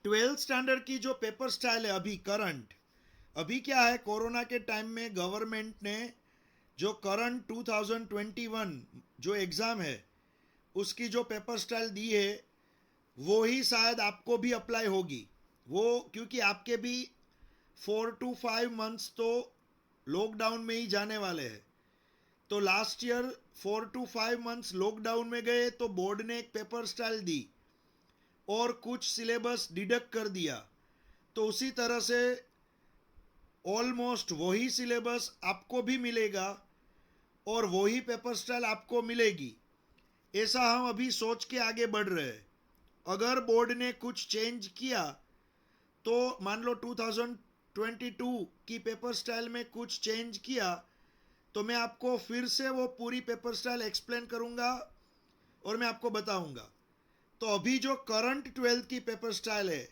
Twelfth standard की जो paper style है अभी करंट, अभी क्या है, कोरोना के टाइम में गवर्नमेंट ने जो करंट 2021 जो एग्ज़ाम है उसकी जो पेपर स्टाइल दी है वो ही शायद आपको भी अप्लाई होगी। वो क्योंकि आपके भी 4 to 5 मंथ्स तो लॉकडाउन में ही जाने वाले हैं। तो last year 4 to 5 months lockdown में गए तो बोर्ड ने एक पेपर स्टाइल दी और कुछ सिलेबस डिडक्ट कर दिया। तो उसी तरह से ऑलमोस्ट वही सिलेबस आपको भी मिलेगा और वही पेपर स्टाइल आपको मिलेगी, ऐसा हम अभी सोच के आगे बढ़ रहे हैं। अगर बोर्ड ने कुछ चेंज किया तो मान लो 2022 की पेपर स्टाइल में कुछ चेंज किया तो मैं आपको फिर से वो पूरी पेपर स्टाइल एक्सप्लेन करूंगा और मैं आपको बताऊंगा। तो अभी जो करंट ट्वेल्थ की पेपर स्टाइल है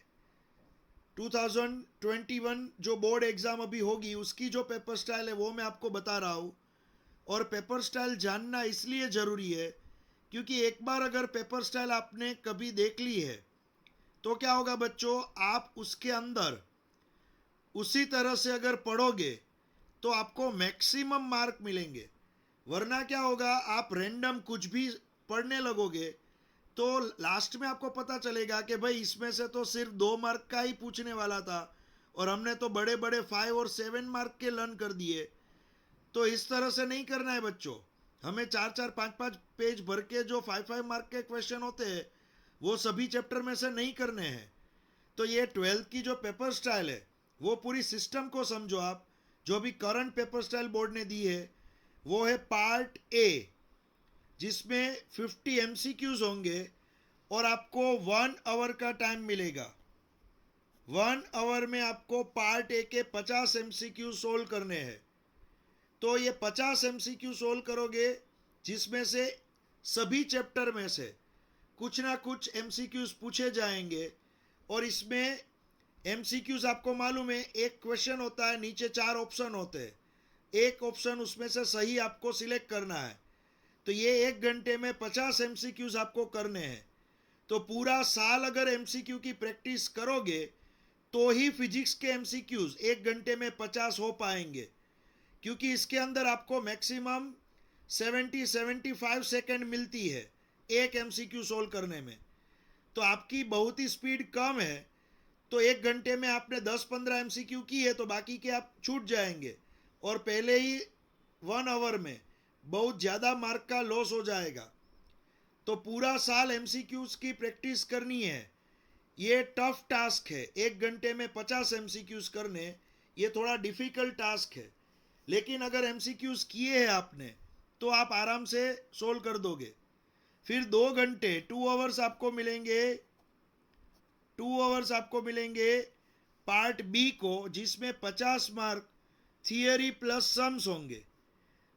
2021 जो बोर्ड एग्जाम अभी होगी उसकी जो पेपर स्टाइल है वो मैं आपको बता रहा हूँ। और पेपर स्टाइल जानना इसलिए ज़रूरी है क्योंकि एक बार अगर पेपर स्टाइल आपने कभी देख ली है तो क्या होगा बच्चों, आप उसके अंदर उसी तरह से अगर पढ़ोगे तो आपको मैक्सिमम मार्क मिलेंगे। वरना क्या होगा, आप रैंडम कुछ भी पढ़ने लगोगे तो लास्ट में आपको पता चलेगा कि भाई इसमें से तो सिर्फ 2 मार्क का ही पूछने वाला था और हमने तो बड़े बड़े 5 और 7 मार्क के लर्न कर दिए। तो इस तरह से नहीं करना है बच्चों। हमें 4-4 5-5 पेज भर के जो 5-5 मार्क के क्वेश्चन होते हैं वो सभी चैप्टर में से नहीं करने हैं। तो ये ट्वेल्थ की जो पेपर स्टाइल है वो पूरी सिस्टम को समझो आप। जो भी करंट पेपर स्टाइल बोर्ड ने दी है वो है पार्ट ए, जिसमें 50 एमसीक्यूज होंगे और आपको 1 आवर का टाइम मिलेगा। 1 आवर में आपको पार्ट ए के 50 एमसीक्यू सोल्व करने हैं। तो ये 50 एमसीक्यू सोल्व करोगे जिसमें से सभी चैप्टर में से कुछ ना कुछ एमसीक्यूज पूछे जाएंगे। और इसमें एमसीक्यूज आपको मालूम है, एक क्वेश्चन होता है, नीचे 4 ऑप्शन होते हैं, एक ऑप्शन उसमें से सही आपको सिलेक्ट करना है। तो ये 1 घंटे में 50 एमसीक्यूज आपको करने हैं। तो पूरा साल अगर एमसीक्यू की प्रैक्टिस करोगे तो ही फिजिक्स के एमसीक्यूज 1 घंटे में 50 हो पाएंगे, क्योंकि इसके अंदर आपको मैक्सिमम 70-75 सेकेंड मिलती है एक एमसीक्यू सोल्व करने में। तो आपकी बहुत ही स्पीड कम है, तो 1 घंटे में आपने 10-15 एमसीक्यू की है तो बाकी के आप छूट जाएंगे और पहले ही 1 आवर में बहुत ज़्यादा मार्क का लॉस हो जाएगा। तो पूरा साल एमसीक्यूज की प्रैक्टिस करनी है। ये टफ टास्क है, 1 घंटे में 50 एमसीक्यूज करने, ये थोड़ा डिफिकल्ट टास्क है। लेकिन अगर एमसीक्यूज किए हैं आपने तो आप आराम से सोल्व कर दोगे। फिर 2 घंटे 2 आवर्स आपको मिलेंगे, 2 आवर्स आपको मिलेंगे पार्ट बी को, जिसमें 50 मार्क थियरी प्लस सम्स होंगे।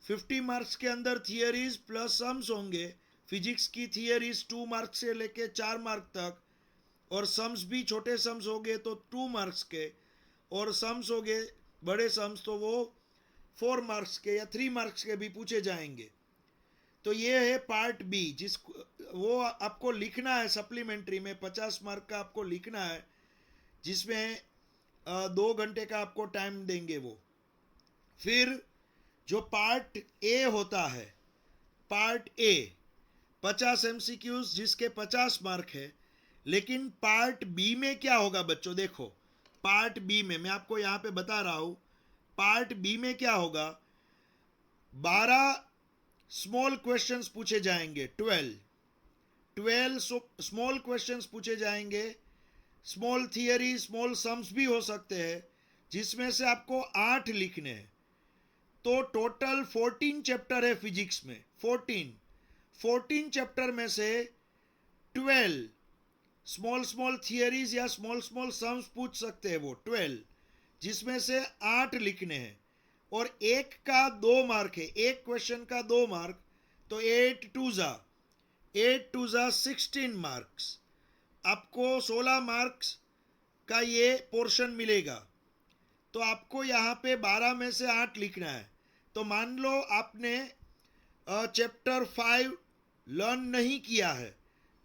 50 मार्क्स के अंदर थियरीज प्लस सम्स होंगे। फिजिक्स की थियरीज 2 मार्क्स से लेके 4 मार्क तक, और सम्स भी छोटे सम्स हो गए तो 2 मार्क्स के, और सम्स हो गए बड़े सम्स तो वो 4 मार्क्स के या 3 मार्क्स के भी पूछे जाएंगे। तो ये है पार्ट बी, जिस वो आपको लिखना है सप्लीमेंट्री में, 50 मार्क का आपको लिखना है, जिसमें 2 घंटे का आपको टाइम देंगे वो। फिर जो पार्ट ए होता है, पार्ट ए 50 एमसीक्यूज जिसके 50 मार्क है। लेकिन पार्ट बी में क्या होगा बच्चों, देखो पार्ट बी में मैं आपको यहां पे बता रहा हूं, पार्ट बी में क्या होगा, 12 स्मॉल क्वेश्चंस पूछे जाएंगे, 12 स्मॉल क्वेश्चंस पूछे जाएंगे। स्मॉल थियरी स्मॉल सम्स भी हो सकते हैं, जिसमें से आपको 8 लिखने हैं। तो टोटल 14 चैप्टर है फिजिक्स में, 14 चैप्टर में से 12 स्मॉल स्मॉल थियरीज या स्मॉल स्मॉल सम्स पूछ सकते हैं वो 12, जिसमें से 8 लिखने हैं। और एक का 2 मार्क है, एक क्वेश्चन का 2 मार्क, तो 8 टू जा 16 मार्क्स, आपको 16 मार्क्स का ये पोर्शन मिलेगा। तो आपको यहाँ पे 12 में से 8 लिखना है। तो मान लो आपने चैप्टर 5 लर्न नहीं किया है,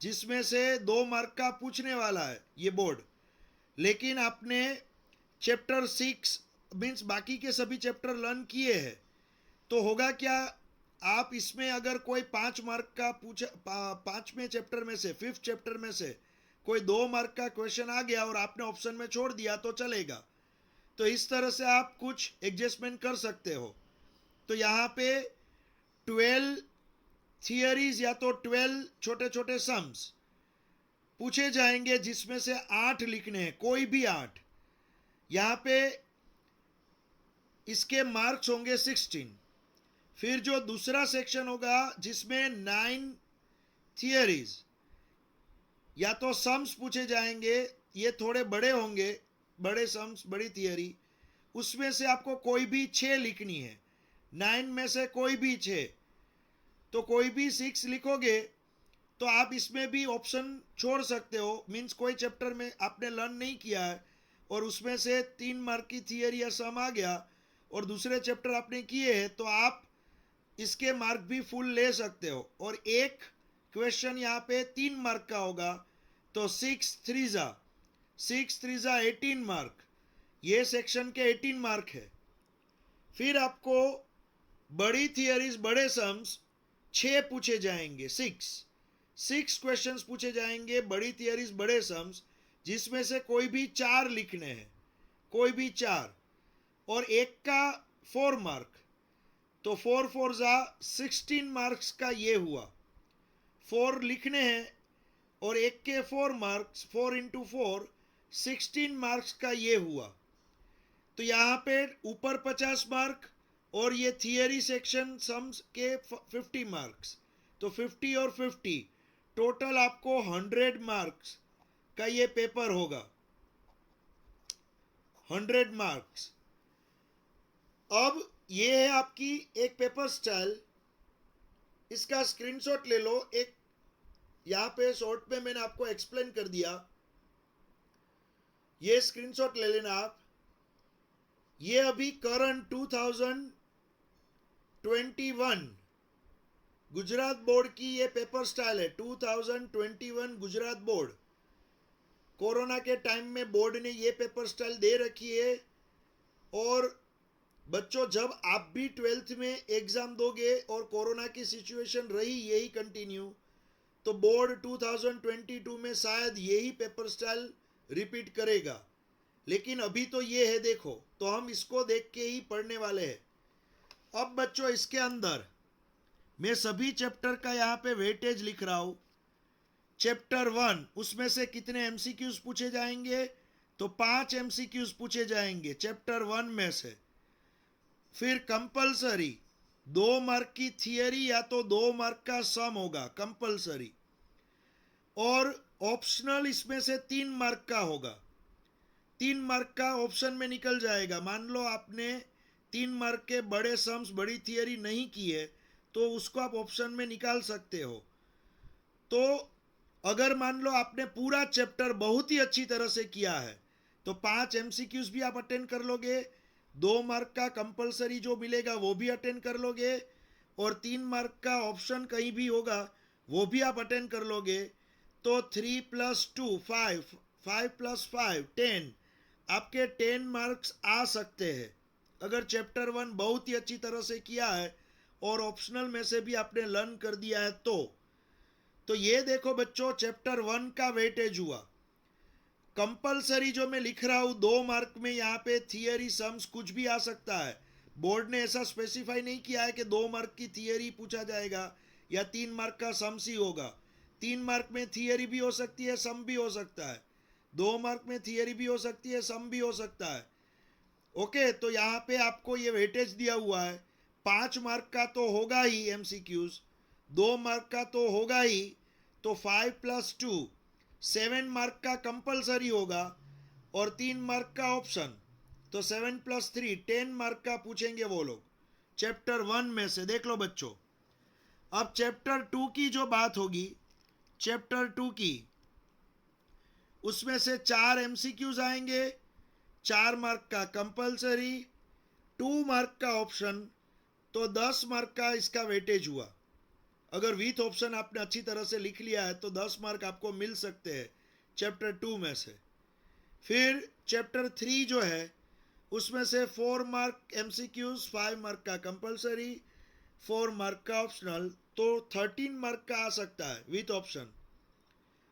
जिसमें से 2 मार्क का पूछने वाला है ये बोर्ड, लेकिन आपने चैप्टर 6 मीन्स बाकी के सभी चैप्टर लर्न किए हैं, तो होगा क्या, आप इसमें अगर कोई 5 मार्क का पूछा, 5वें चैप्टर में से, 5th चैप्टर में से कोई 2 मार्क का क्वेश्चन आ गया और आपने ऑप्शन में छोड़ दिया तो चलेगा। तो इस तरह से आप कुछ एडजस्टमेंट कर सकते हो। तो यहाँ पे 12 थियरीज या तो 12 छोटे छोटे सम्स पूछे जाएंगे, जिसमें से 8 लिखने हैं, कोई भी 8। यहाँ पे इसके मार्क्स होंगे 16। फिर जो दूसरा सेक्शन होगा जिसमें 9 थियरीज या तो सम्स पूछे जाएंगे, ये थोड़े बड़े होंगे, बड़े सम्स, बड़ी थियरी, उसमें से आपको कोई भी 6 लिखनी है। 9 में से कोई भी 6, तो कोई भी 6 लिखोगे तो आप इसमें भी ऑप्शन छोड़ सकते हो। मीन्स कोई चैप्टर में आपने लर्न नहीं किया है और उसमें से 3 मार्क की थियरी या सम आ गया और दूसरे चैप्टर आपने किए हैं, तो आप इसके मार्क भी फुल ले सकते हो। और एक क्वेश्चन यहाँ पे 3 मार्क का होगा, तो 6 3 18 मार्क, ये सेक्शन के 18 मार्क है। फिर आपको बड़ी थियरीज, बड़े सम्स 6 पूछे जाएंगे, 6 क्वेश्चंस पूछे जाएंगे, बड़ी थियरीज, बड़े सम्स, जिसमें से कोई भी 4 लिखने हैं, कोई भी 4, और एक का 4 मार्क, तो 4 4 16 मार्क्स का ये हुआ। 4 लिखने हैं और एक के 4 मार्क्स, 4 इंटू 4 16 मार्क्स का ये हुआ। तो यहाँ पे ऊपर 50 मार्क और ये थियरी सेक्शन सम्स के 50 मार्क्स, तो 50 और 50 टोटल आपको 100 मार्क्स का ये पेपर होगा, 100 मार्क्स। अब ये है आपकी एक पेपर स्टाइल, इसका स्क्रीनशॉट ले लो। एक यहाँ पे शॉर्ट में मैंने आपको एक्सप्लेन कर दिया, ये स्क्रीनशॉट ले लेना आप। ये अभी करंट 2021 गुजरात बोर्ड की ये पेपर स्टाइल है। 2021 गुजरात बोर्ड, कोरोना के टाइम में बोर्ड ने ये पेपर स्टाइल दे रखी है। और बच्चों, जब आप भी 12th में एग्जाम दोगे और कोरोना की सिचुएशन रही यही कंटिन्यू, तो बोर्ड 2022 में शायद यही पेपर स्टाइल रिपीट करेगा। लेकिन अभी तो ये है, देखो, तो हम इसको देख के ही पढ़ने वाले हैं। अब बच्चों, इसके अंदर मैं सभी चैप्टर का यहाँ पे वेटेज लिख रहा हूं। चैप्टर 1, उसमें से कितने एमसीक्यूज पूछे जाएंगे, तो 5 एमसीक्यूज पूछे जाएंगे चैप्टर 1 में से। फिर कंपलसरी 2 मार्क की थियरी या तो 2 मार्क का सम होगा कंपलसरी, और ऑप्शनल इसमें से 3 मार्क का होगा। 3 मार्क का ऑप्शन में निकल जाएगा। मान लो आपने 3 मार्क के बड़े सम्स, बड़ी थियरी नहीं की है, तो उसको आप ऑप्शन में निकाल सकते हो। तो अगर मान लो आपने पूरा चैप्टर बहुत ही अच्छी तरह से किया है, तो 5 एमसीक्यूज भी आप अटेंड कर लोगे, 2 मार्क का कंपलसरी जो मिलेगा वो भी अटेंड कर लोगे, और 3 मार्क का ऑप्शन कहीं भी होगा वो भी आप अटेंड कर लोगे। तो 3 + 2 5, 5 + 5 10, आपके 10 मार्क्स आ सकते हैं अगर चैप्टर 1 बहुत ही अच्छी तरह से किया है और ऑप्शनल में से भी आपने लर्न कर दिया है। तो ये देखो बच्चों, चैप्टर 1 का वेटेज हुआ। कंपलसरी जो मैं लिख रहा हूं 2 मार्क में, यहाँ पे थियरी सम्स कुछ भी आ सकता है। बोर्ड ने ऐसा स्पेसिफाई नहीं किया है कि 2 मार्क की थियरी पूछा जाएगा या 3 मार्क का सम्स ही होगा। 3 मार्क में थियरी भी हो सकती है, सम भी हो सकता है। 2 मार्क में थियरी भी हो सकती है, सम भी हो सकता है। ओके, तो यहाँ पे आपको ये वेटेज दिया हुआ है। 5 मार्क का तो होगा ही एमसीक्यूज, 2 मार्क का तो होगा ही, तो 5 + 2 7 मार्क का कंपलसरी होगा, और 3 मार्क का ऑप्शन, तो 7 + 3 10 मार्क का पूछेंगे वो लोग चैप्टर 1 में से। देख लो बच्चों, अब चैप्टर 2 की जो बात होगी, चैप्टर 2 की, उसमें से 4 एमसीक्यूज आएंगे, 4 मार्क का कंपलसरी, 2 मार्क का ऑप्शन, तो 10 मार्क का इसका वेटेज हुआ। अगर विथ ऑप्शन आपने अच्छी तरह से लिख लिया है तो 10 मार्क आपको मिल सकते हैं चैप्टर 2 में से। फिर चैप्टर 3 जो है उसमें से 4 मार्क एमसीक्यूज, 5 मार्क का कंपलसरी, 4 मार्क का ऑप्शनल, तो 13 मार्क का आ सकता है विथ ऑप्शन।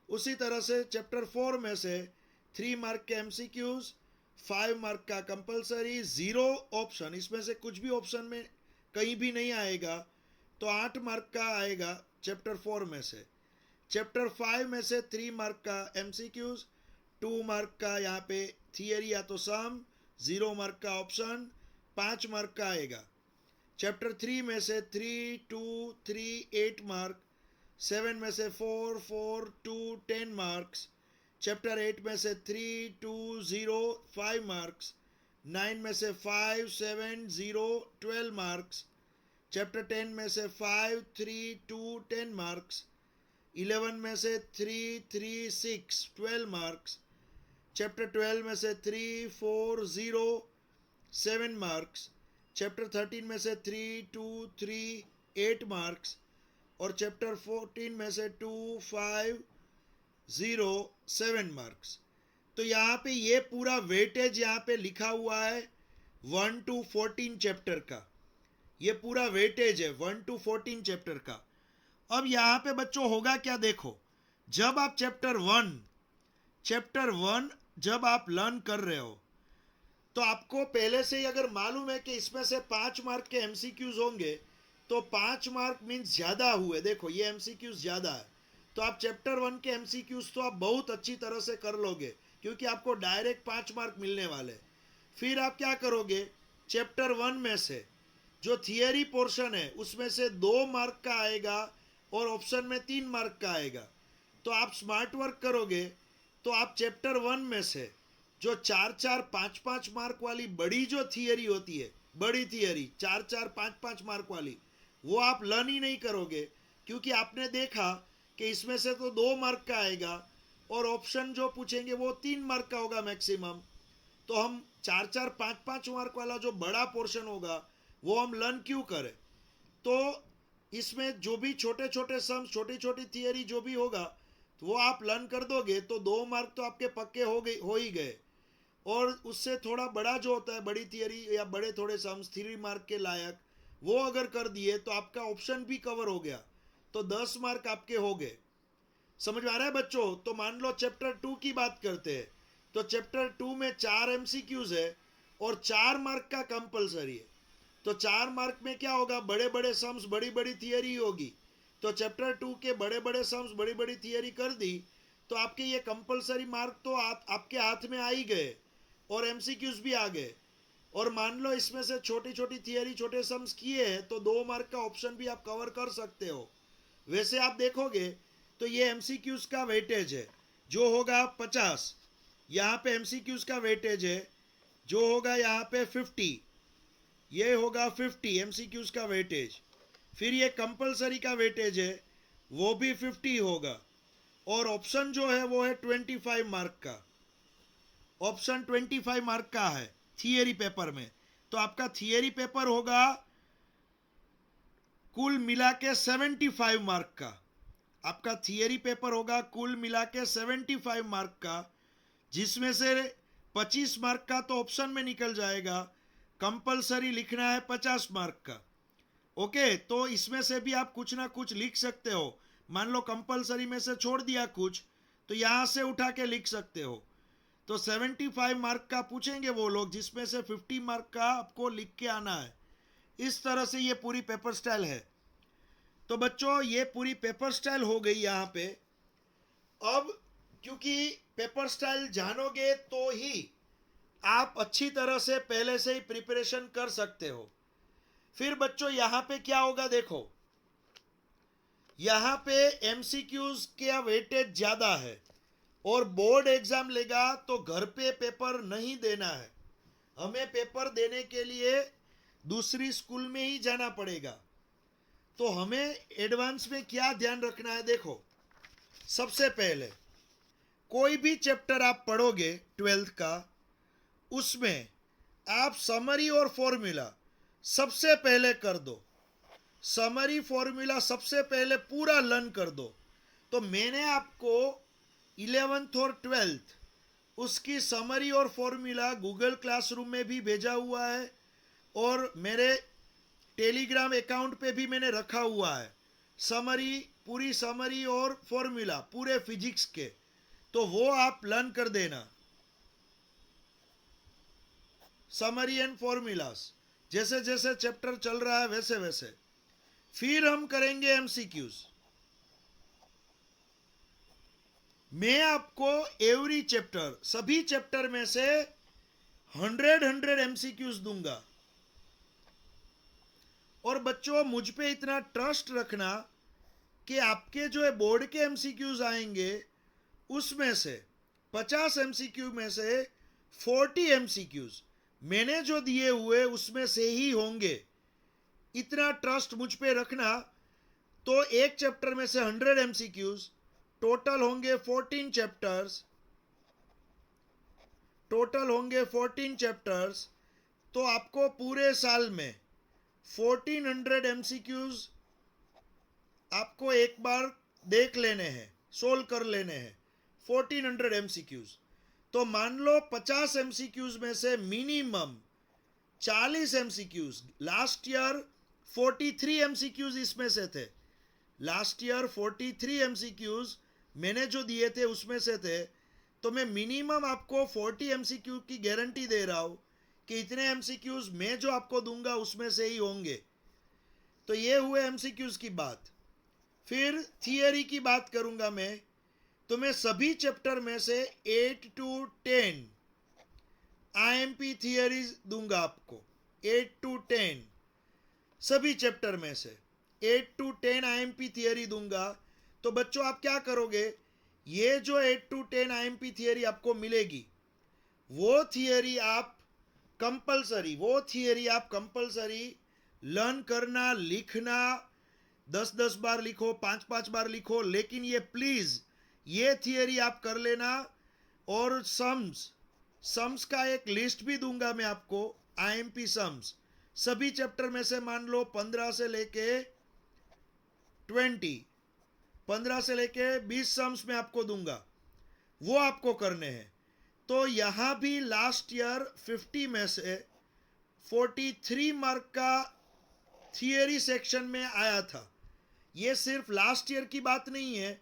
उसी तरह से चैप्टर 4 में से 3 मार्क के एमसीक्यूज, 5 मार्क का कंपलसरी, 0 ऑप्शन, इसमें से कुछ भी ऑप्शन में कहीं भी नहीं आएगा, तो 8 मार्क का आएगा चैप्टर 4 में से। चैप्टर 5 में से 3 मार्क का एमसीक्यूज, 2 मार्क का यहाँ पे थियरी या तो सम, 0 मार्क का ऑप्शन, 5 मार्क का आएगा। चैप्टर 3 में से 3, 2, 3, 8 मार्क, 7 में से 4, 4, 2, 10 मार्क्स। चैप्टर 8 में से 3, 2, 0, 5 मार्क्स। 9 में से 5, 7, 0, 12 मार्क्स। चैप्टर 10 में से 5, 3, 2, 10 मार्क्स। 11 में से 3, 3, 6, 12 मार्क्स। चैप्टर 12 में से 3, 4, 0, 7 मार्क्स। चैप्टर 13 में से 3, 2, 3, 8 मार्क्स। और चैप्टर 14 में से 2, 5, 0, 7 मार्क्स। तो यहाँ पे ये पूरा वेटेज यहाँ पे लिखा हुआ है 1 to 14 चैप्टर का। ये पूरा वेटेज है 1 to 14 चैप्टर का। अब यहाँ पे बच्चों होगा क्या, देखो, जब आप चैप्टर 1 जब आप लर्न कर रहे हो तो आपको पहले से ही अगर मालूम है कि इसमें से 5 मार्क के एमसीक्यूज होंगे, तो 5 मार्क मीन्स ज़्यादा हुए, देखो ये एमसीक्यूज ज़्यादा है, तो आप चैप्टर 1 के एमसीक्यूज तो आप बहुत अच्छी तरह से कर लोगे, क्योंकि आपको डायरेक्ट 5 मार्क मिलने वाले। फिर आप क्या करोगे, चैप्टर 1 में से जो थियरी पोर्शन है उसमें से 2 मार्क का आएगा और ऑप्शन में 3 मार्क का आएगा। तो आप स्मार्ट वर्क करोगे तो आप चैप्टर 1 में से जो 4-4, 5-5 मार्क वाली बड़ी जो थियरी होती है, बड़ी थियरी 4-4, 5-5 मार्क वाली, वो आप लर्न ही नहीं करोगे, क्योंकि आपने देखा कि इसमें से तो 2 मार्क का आएगा और ऑप्शन जो पूछेंगे वो 3 मार्क का होगा मैक्सिमम। तो हम 4-4, 5-5 मार्क वाला जो बड़ा पोर्शन होगा वो हम लर्न क्यों करें। तो इसमें जो भी छोटे छोटे सम्स, छोटी छोटी थियरी जो भी होगा, तो वो आप लर्न कर दोगे तो 2 मार्क तो आपके पक्के हो ही गए। और उससे थोड़ा बड़ा जो होता है, बड़ी थियरी या बड़े थोड़े सम्स 3 मार्क के लायक, वो अगर कर दिए तो आपका ऑप्शन भी कवर हो गया, तो 10 मार्क आपके हो गए। समझ में आ रहा है बच्चों। तो मान लो चैप्टर 2 की बात करते हैं, तो चैप्टर 2 में 4 एमसीक्यूज है और 4 मार्क का कंपलसरी है। तो 4 मार्क में क्या होगा, बड़े बड़े सम्स, बड़ी बड़ी थियरी होगी। तो चैप्टर 2 के बड़े बड़े सम्स, बड़ी बड़ी थियरी कर दी, तो आपके ये कंपलसरी मार्क तो आपके हाथ में आ ही गए और एमसीक्यूज भी आ गए। और मान लो इसमें से छोटी छोटी थियरी, छोटे सम्स किए हैं, तो 2 मार्क का ऑप्शन भी आप कवर कर सकते हो। वैसे आप देखोगे तो ये एमसीक्यूज का वेटेज है जो होगा 50, यहाँ पे एमसीक्यूज का वेटेज है जो होगा यहाँ पे 50, ये होगा 50 एमसीक्यूज का वेटेज। फिर ये कंपलसरी का वेटेज है वो भी 50 होगा। और ऑप्शन जो है वो है 25 मार्क का, ऑप्शन 25 मार्क का है थियरी पेपर में। तो आपका थियरी पेपर होगा कुल मिला के 75 मार्क का, आपका थियरी पेपर होगा कुल मिला के 75 मार्क का, जिसमें से 25 मार्क का तो ऑप्शन में निकल जाएगा, कंपलसरी लिखना है 50 मार्क का। ओके, तो इसमें से भी आप कुछ ना कुछ लिख सकते हो। मान लो कंपलसरी में से छोड़ दिया कुछ, तो यहां से उठा के लिख सकते हो। तो 75 मार्क का पूछेंगे वो लोग, जिसमें से 50 मार्क का आपको लिख के आना है। इस तरह से ये पूरी पेपर स्टाइल है। तो बच्चों ये पूरी पेपर स्टाइल हो गई यहाँ पे। अब क्योंकि पेपर स्टाइल जानोगे तो ही आप अच्छी तरह से पहले से ही प्रिपरेशन कर सकते हो। फिर बच्चों यहाँ पे क्या होगा, देखो यहाँ पे एमसीक्यूज का वेटेज ज्यादा है और बोर्ड एग्जाम लेगा तो घर पे पेपर नहीं देना है, हमें पेपर देने के लिए दूसरी स्कूल में ही जाना पड़ेगा। तो हमें एडवांस में क्या ध्यान रखना है, देखो सबसे पहले कोई भी चैप्टर आप पढ़ोगे 12th का, उसमें आप समरी और फॉर्मूला सबसे पहले कर दो। समरी फॉर्मूला सबसे पहले पूरा लर्न कर दो। तो मैंने आपको 11th और 12th उसकी समरी और फॉर्मूला गूगल क्लासरूम में भी भेजा हुआ है और मेरे टेलीग्राम अकाउंट पे भी मैंने रखा हुआ है समरी, पूरी समरी और फॉर्मूला पूरे फिजिक्स के, तो वो आप लर्न कर देना। समरी एंड फॉर्मूलास जैसे जैसे चैप्टर चल रहा है वैसे वैसे। फिर हम करेंगे एमसीक्यूज। मैं आपको एवरी चैप्टर, सभी चैप्टर में से 100 एमसीक्यूज दूंगा। और बच्चों मुझ पे इतना ट्रस्ट रखना कि आपके जो है बोर्ड के एमसीक्यूज आएंगे उसमें से 50 एमसीक्यू में से 40 एमसीक्यूज मैंने जो दिए हुए उसमें से ही होंगे। इतना ट्रस्ट मुझ पे रखना। तो एक चैप्टर में से 100 एमसीक्यूज, टोटल होंगे 14 चैप्टर्स, टोटल होंगे 14 चैप्टर्स। तो आपको पूरे साल में 1400 एमसीक्यूज आपको एक बार देख लेने हैं, सोल्व कर लेने हैं 1400 एमसीक्यूज। तो मान लो 50 एमसीक्यूज में से minimum 40 MCQs, last year 43 MCQs इसमें से थे, लास्ट ईयर 43 एमसीक्यूज मैंने जो दिए थे उसमें से थे। तो मैं मिनिमम आपको 40 एमसीक्यू की गारंटी दे रहा हूं कि इतने एमसीक्यूज मैं जो आपको दूंगा उसमें से ही होंगे। तो ये हुए एमसीक्यूज की बात। फिर थियरी की बात करूंगा मैं, तो मैं सभी चैप्टर में से 8 to 10 आईएमपी थियरीज दूंगा आपको। 8 to 10 सभी चैप्टर में से 8 to 10 आईएमपी थियरी दूंगा। तो बच्चों आप क्या करोगे, ये जो 8 to 10 आईएमपी थियरी आपको मिलेगी वो थियरी आप कंपलसरी लर्न करना, लिखना, 10-10 बार लिखो, 5-5 बार लिखो, लेकिन ये प्लीज ये थियरी आप कर लेना। और सम्स का एक लिस्ट भी दूंगा मैं आपको, आईएमपी सम्स सभी चैप्टर में से मान लो 15 से लेके 20 सम्स में आपको दूंगा, वो आपको करने हैं। तो यहां भी लास्ट ईयर 50 में से 43 मार्क का थियरी सेक्शन में आया था। ये सिर्फ लास्ट ईयर की बात नहीं है,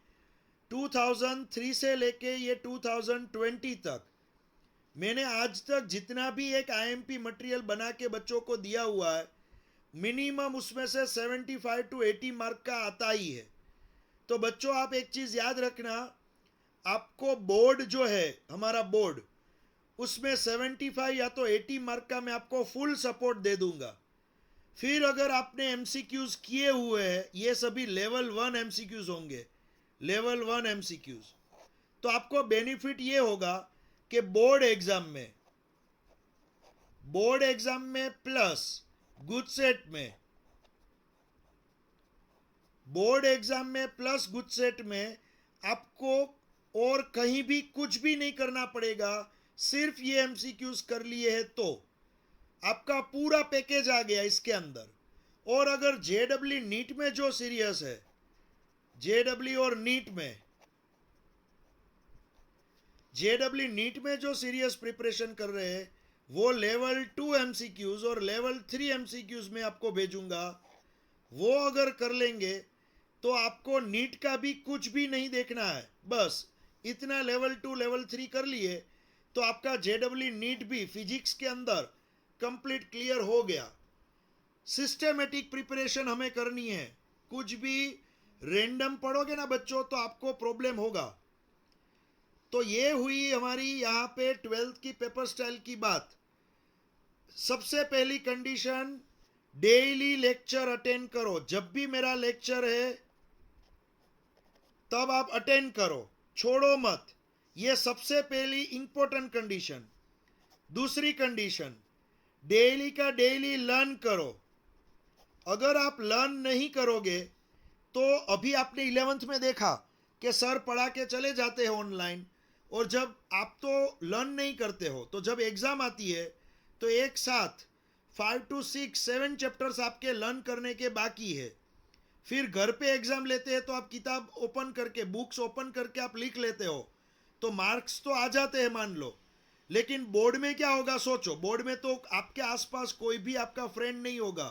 2003 से लेके ये 2020 तक मैंने आज तक जितना भी एक आईएमपी मटेरियल बना के बच्चों को दिया हुआ है, मिनिमम उसमें से 75 to 80 मार्क का आता ही है। तो बच्चों आप एक चीज याद रखना, आपको बोर्ड जो है हमारा बोर्ड, उसमें 75 या तो 80 मार्क का मैं आपको फुल सपोर्ट दे दूंगा। फिर अगर आपने एमसीक्यूज किए हुए हैं, ये सभी लेवल 1 एमसीक्यूज होंगे, लेवल 1 एमसीक्यूज। तो आपको बेनिफिट ये होगा कि बोर्ड एग्जाम में प्लस गुडसेट में, बोर्ड एग्जाम में प्लस गुडसेट में आपको और कहीं भी कुछ भी नहीं करना पड़ेगा, सिर्फ ये एमसीक्यूज कर लिए हैं तो आपका पूरा पैकेज आ गया इसके अंदर। और अगर जेडब्ल्यू नीट में जो सीरियस है, जेडब्ल्यू और नीट में जो सीरियस प्रिपरेशन कर रहे हैं, वो लेवल 2 एमसीक्यूज और लेवल 3 एमसीक्यूज में आपको भेजूंगा। वो अगर कर लेंगे तो आपको नीट का भी कुछ भी नहीं देखना है, बस इतना लेवल 2 लेवल 3 कर लिए तो आपका जेडब्ल्यू नीट भी फिजिक्स के अंदर कंप्लीट क्लियर हो गया। सिस्टेमेटिक प्रिपरेशन हमें करनी है, कुछ भी रैंडम पढ़ोगे ना बच्चों तो आपको प्रॉब्लम होगा। तो ये हुई हमारी यहाँ पे 12th की पेपर स्टाइल की बात। सबसे पहली कंडीशन, डेली लेक्चर अटेंड करो। जब भी मेरा लेक्चर है तब आप अटेंड करो, छोड़ो मत। ये सबसे पहली इंपॉर्टेंट कंडीशन। दूसरी कंडीशन, डेली का डेली लर्न करो। अगर आप लर्न नहीं करोगे तो अभी आपने 11th में देखा कि सर पढ़ा के चले जाते हैं ऑनलाइन, और जब आप तो लर्न नहीं करते हो तो जब एग्जाम आती है तो एक साथ 5 to 6 7 चैप्टर्स आपके लर्न करने के बाकी है। फिर घर पे एग्जाम लेते हैं तो आप किताब ओपन करके, बुक्स ओपन करके आप लिख लेते हो। तो तो मार्क्स तो आ जाते हैं मान लो, लेकिन बोर्ड में क्या होगा सोचो, बोर्ड में तो आपके आसपास कोई भी आपका फ्रेंड नहीं होगा,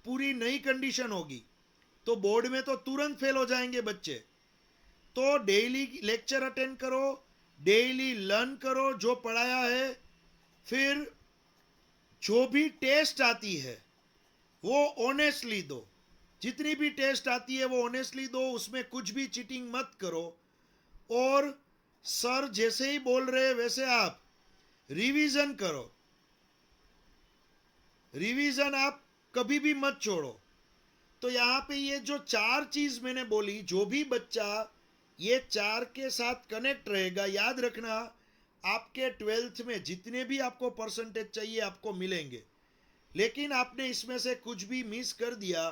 पूरी नई कंडीशन होगी, तो बोर्ड में तो तुरंत फेल हो जाएंगे बच्चे। तो डेली लेक्चर अटेंड करो, डेली लर्न करो जो पढ़ाया है, फिर जो भी टेस्ट आती है वो ऑनेस्टली दो, जितनी भी टेस्ट आती है वो ऑनेस्टली दो, उसमें कुछ भी चीटिंग मत करो। और सर जैसे ही बोल रहे वैसे आप रिवीजन करो, रिवीजन आप कभी भी मत छोड़ो। तो यहाँ पे ये जो 4 चीज मैंने बोली, जो भी बच्चा ये 4 के साथ कनेक्ट रहेगा, याद रखना आपके 12th में जितने भी आपको परसेंटेज चाहिए आपको मिलेंगे। लेकिन आपने इसमें से कुछ भी मिस कर दिया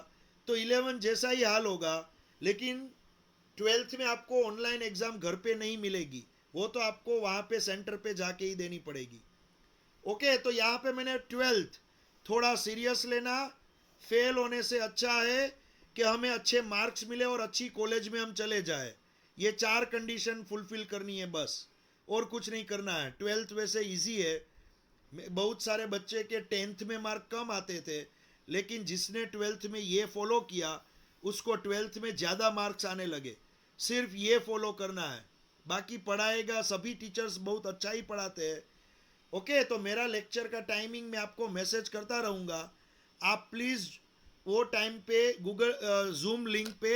तो 11 जैसा ही हाल होगा, लेकिन 12th में आपको ऑनलाइन एग्जाम घर पे नहीं मिलेगी, वो तो आपको वहां पे सेंटर पे जाके ही देनी पड़ेगी। ओके, तो यहाँ पे मैंने 12th थोड़ा सीरियस लेना, फेल होने से अच्छा है कि हमें अच्छे मार्क्स मिले और अच्छी कॉलेज में हम चले जाए। ये 4 कंडीशन फुलफिल करनी है बस, और कुछ नहीं करना है। 12th वैसे इजी है, बहुत सारे बच्चे के 10th में मार्क कम आते थे, लेकिन जिसने 12th में ये फॉलो किया उसको 12th में ज़्यादा मार्क्स आने लगे। सिर्फ ये फॉलो करना है, बाकी पढ़ाएगा, सभी टीचर्स बहुत अच्छा ही पढ़ाते हैं। ओके, तो मेरा लेक्चर का टाइमिंग मैं आपको मैसेज करता रहूँगा, आप प्लीज़ वो टाइम पे गूगल जूम लिंक पे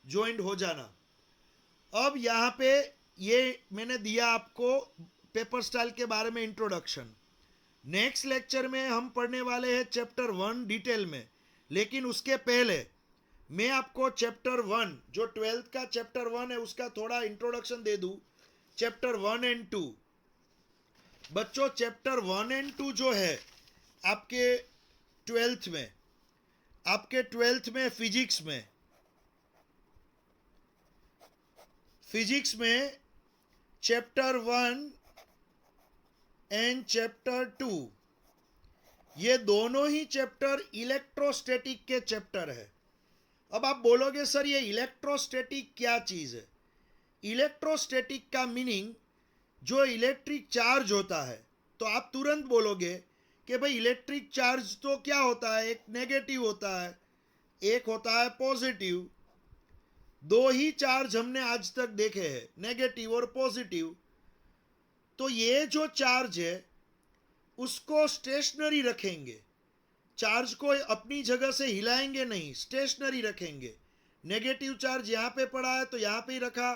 ज्वाइन हो जाना। अब यहाँ पे ये मैंने दिया आपको पेपर स्टाइल के बारे में इंट्रोडक्शन। नेक्स्ट लेक्चर में हम पढ़ने वाले हैं चैप्टर 1 डिटेल में, लेकिन उसके पहले मैं आपको चैप्टर 1 जो 12th का चैप्टर 1 है उसका थोड़ा इंट्रोडक्शन दे दूं। चैप्टर 1 एंड 2 बच्चों, चैप्टर 1 एंड 2 जो है आपके 12th में, आपके 12th में फिजिक्स में चैप्टर 1 एंड चैप्टर 2, ये दोनों ही चैप्टर इलेक्ट्रोस्टैटिक के चैप्टर है। अब आप बोलोगे सर ये इलेक्ट्रोस्टैटिक क्या चीज है? इलेक्ट्रोस्टैटिक का मीनिंग जो इलेक्ट्रिक चार्ज होता है, तो आप तुरंत बोलोगे कि भाई इलेक्ट्रिक चार्ज तो क्या होता है, एक नेगेटिव होता है, एक होता है पॉजिटिव। दो ही चार्ज हमने आज तक देखे हैं, नेगेटिव और पॉजिटिव। तो ये जो चार्ज है उसको स्टेशनरी रखेंगे, चार्ज को अपनी जगह से हिलाएंगे नहीं, स्टेशनरी रखेंगे। नेगेटिव चार्ज यहाँ पे पड़ा है तो यहाँ पे ही रखा,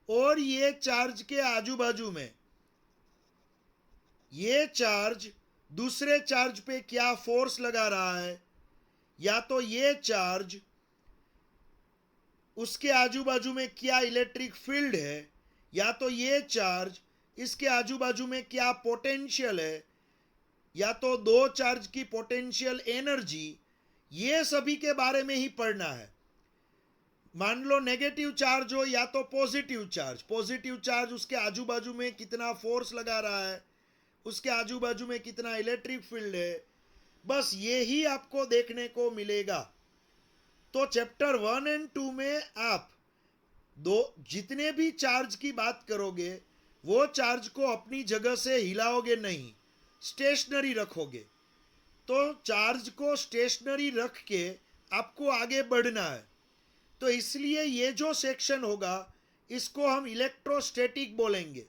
और ये चार्ज के आजू बाजू में ये चार्ज दूसरे चार्ज पे क्या फोर्स लगा रहा है, या तो ये चार्ज उसके आजू बाजू में क्या इलेक्ट्रिक फील्ड है, या तो ये चार्ज इसके आजू बाजू में क्या पोटेंशियल है, या तो दो चार्ज की पोटेंशियल एनर्जी, ये सभी के बारे में ही पढ़ना है। मान लो नेगेटिव चार्ज हो या तो पॉजिटिव चार्ज उसके आजू बाजू में कितना फोर्स लगा रहा है, उसके आजू बाजू में कितना इलेक्ट्रिक फील्ड है, बस ये ही आपको देखने को मिलेगा। तो चैप्टर 1 एंड 2 में आप जितने भी चार्ज की बात करोगे वो चार्ज को अपनी जगह से हिलाओगे नहीं, स्टेशनरी रखोगे। तो चार्ज को स्टेशनरी रख के आपको आगे बढ़ना है। तो इसलिए ये जो सेक्शन होगा इसको हम इलेक्ट्रोस्टैटिक बोलेंगे।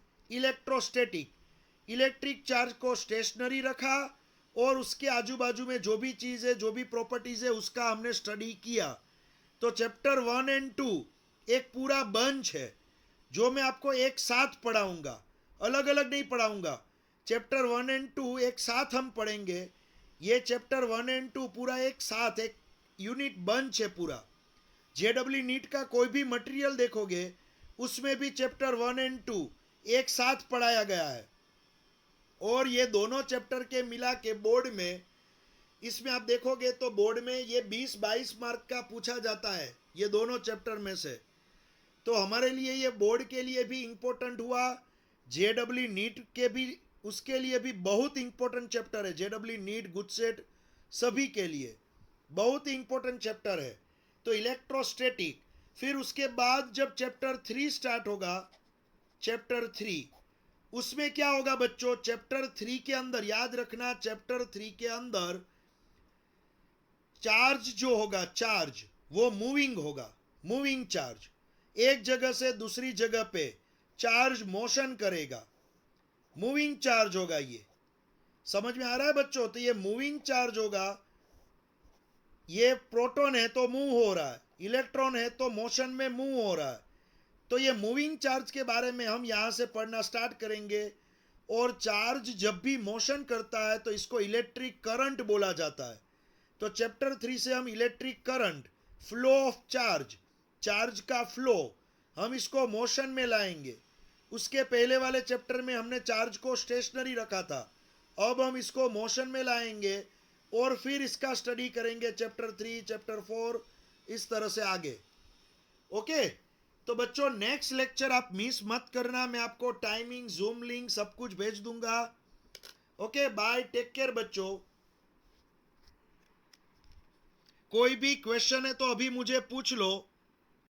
इलेक्ट्रिक चार्ज को स्टेशनरी रखा और उसके आजू बाजू में जो भी चीज़ है, जो भी प्रॉपर्टीज है, उसका हमने स्टडी किया। तो चैप्टर 1 एंड 2 एक पूरा बंच है जो मैं आपको एक साथ पढ़ाऊंगा, अलग अलग नहीं पढ़ाऊंगा। चैप्टर 1 एंड 2 एक साथ हम पढ़ेंगे। ये चैप्टर 1 एंड 2 पूरा एक साथ एक यूनिट बंच है पूरा। जेडब्ल्यू नीट का कोई भी मटेरियल देखोगे उसमें भी चैप्टर 1 एंड 2 एक साथ पढ़ाया गया है। और ये दोनों चैप्टर के मिला के बोर्ड में, इसमें आप देखोगे तो बोर्ड में ये 20-22 मार्क का पूछा जाता है ये दोनों चैप्टर में से। तो हमारे लिए ये बोर्ड के लिए भी इम्पोर्टेंट हुआ, जेडब्ल्यू नीट के भी, उसके लिए भी बहुत इंपॉर्टेंट चैप्टर है। जेडब्ल्यू नीट, गुडसेट सभी के लिए बहुत इंपॉर्टेंट चैप्टर है। तो इलेक्ट्रोस्टैटिक, फिर उसके बाद जब चैप्टर 3 स्टार्ट होगा, चैप्टर 3। उसमें क्या होगा बच्चों, चैप्टर 3 के अंदर याद रखना, चैप्टर 3 के अंदर चार्ज जो होगा, चार्ज वो मूविंग होगा, मूविंग चार्ज। एक जगह से दूसरी जगह पे चार्ज मोशन करेगा, मूविंग चार्ज होगा। ये समझ में आ रहा है बच्चों? तो ये मूविंग चार्ज होगा। ये प्रोटॉन है तो मूव हो रहा है, इलेक्ट्रॉन है तो मोशन में मूव हो रहा है। तो ये मूविंग चार्ज के बारे में हम यहां से पढ़ना स्टार्ट करेंगे। और चार्ज जब भी मोशन करता है तो इसको इलेक्ट्रिक करंट बोला जाता है। तो चैप्टर 3 से हम electric current, flow of charge, charge का फ्लो, हम इसको मोशन में लाएंगे। उसके पहले वाले चैप्टर में हमने चार्ज को स्टेशनरी रखा था, अब हम इसको मोशन में लाएंगे और फिर इसका स्टडी करेंगे चैप्टर 3, चैप्टर 4, इस तरह से आगे। ओके, तो बच्चों नेक्स्ट लेक्चर आप मिस मत करना, मैं आपको टाइमिंग, जूम लिंक सब कुछ भेज दूंगा। ओके, बाय, टेक केयर बच्चों। कोई भी क्वेश्चन है तो अभी मुझे पूछ लो।